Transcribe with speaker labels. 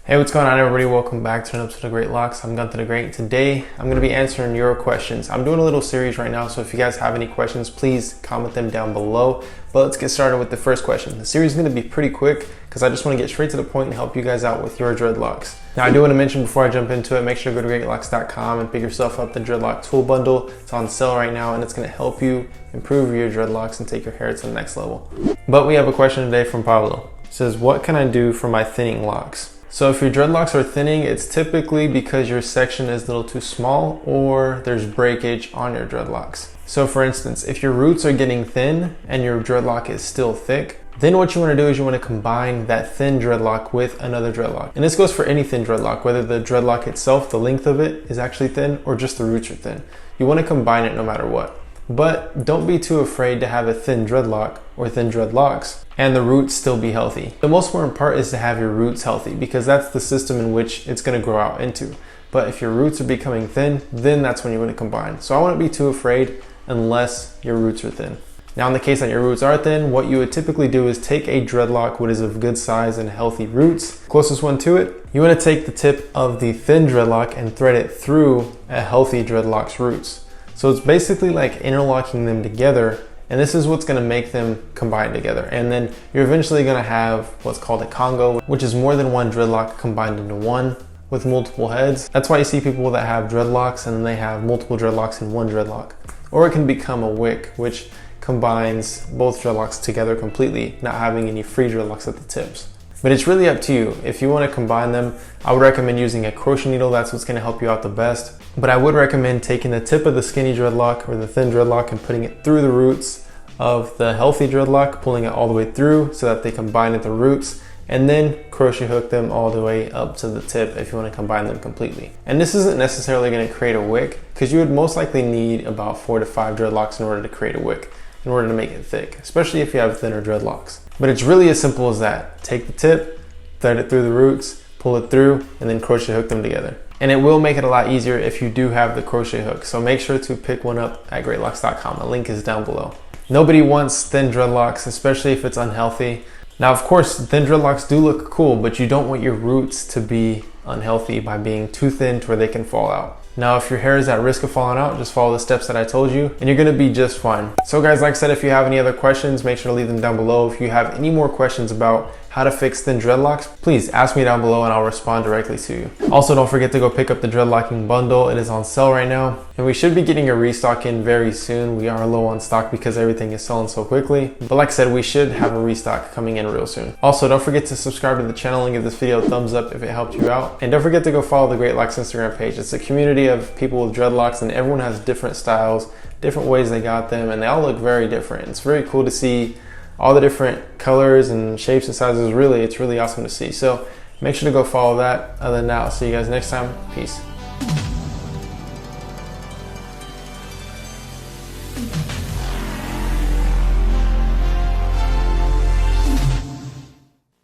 Speaker 1: Hey, what's going on everybody? Welcome back to an episode of Greatlocs. I'm Gunther the Great. Today, I'm going to be answering your questions. I'm doing a little series right now, so if you guys have any questions, please comment them down below. But let's get started with the first question. The series is going to be pretty quick because I just want to get straight to the point and help you guys out with your dreadlocks. Now, I do want to mention before I jump into it, make sure to go to greatlocs.com and pick yourself up the dreadlock tool bundle. It's on sale right now and it's going to help you improve your dreadlocks and take your hair to the next level. But we have a question today from Pablo. It says, what can I do for my thinning locks? So if your dreadlocks are thinning, it's typically because your section is a little too small or there's breakage on your dreadlocks. So for instance, if your roots are getting thin and your dreadlock is still thick, then what you want to do is you want to combine that thin dreadlock with another dreadlock. And this goes for any thin dreadlock, whether the dreadlock itself, the length of it is actually thin or just the roots are thin. You want to combine it no matter what. But don't be too afraid to have a thin dreadlock or thin dreadlocks and the roots still be healthy. The most important part is to have your roots healthy because that's the system in which it's going to grow out into. But if your roots are becoming thin, then that's when you want to combine. So I wouldn't be too afraid unless your roots are thin. Now in the case that your roots are thin, what you would typically do is take a dreadlock what is of good size and healthy roots, closest one to it. You want to take the tip of the thin dreadlock and thread it through a healthy dreadlock's roots. So it's basically like interlocking them together, and this is what's going to make them combine together. And then you're eventually going to have what's called a Congo, which is more than one dreadlock combined into one with multiple heads. That's why you see people that have dreadlocks and then they have multiple dreadlocks in one dreadlock. Or it can become a wick, which combines both dreadlocks together completely, not having any free dreadlocks at the tips. But it's really up to you. If you want to combine them, I would recommend using a crochet needle. That's what's going to help you out the best. But I would recommend taking the tip of the skinny dreadlock or the thin dreadlock and putting it through the roots of the healthy dreadlock, pulling it all the way through so that they combine at the roots, and then crochet hook them all the way up to the tip if you want to combine them completely. And this isn't necessarily going to create a wick because you would most likely need about 4 to 5 dreadlocks in order to create a wick, in order to make it thick, especially if you have thinner dreadlocks. But it's really as simple as that. Take the tip, thread it through the roots, pull it through, and then crochet hook them together. And it will make it a lot easier if you do have the crochet hook. So make sure to pick one up at greatlocs.com. The link is down below. Nobody wants thin dreadlocks, especially if it's unhealthy. Now, of course, thin dreadlocks do look cool, but you don't want your roots to be unhealthy by being too thin to where they can fall out. Now, if your hair is at risk of falling out, just follow the steps that I told you and you're gonna be just fine. So guys, like I said, if you have any other questions, make sure to leave them down below. If you have any more questions about how to fix thin dreadlocks, please ask me down below and I'll respond directly to you. Also, don't forget to go pick up the dreadlocking bundle. It is on sale right now and we should be getting a restock in very soon. We are low on stock because everything is selling so quickly. But like I said, we should have a restock coming in real soon. Also, don't forget to subscribe to the channel and give this video a thumbs up if it helped you out. And don't forget to go follow the Greatlocs Instagram page. It's a community of people with dreadlocks and everyone has different styles, different ways they got them, and they all look very different. It's very cool to see all the different colors and shapes and sizes. It's really awesome to see. So make sure to go follow that. Other than that, I'll see you guys next time. Peace.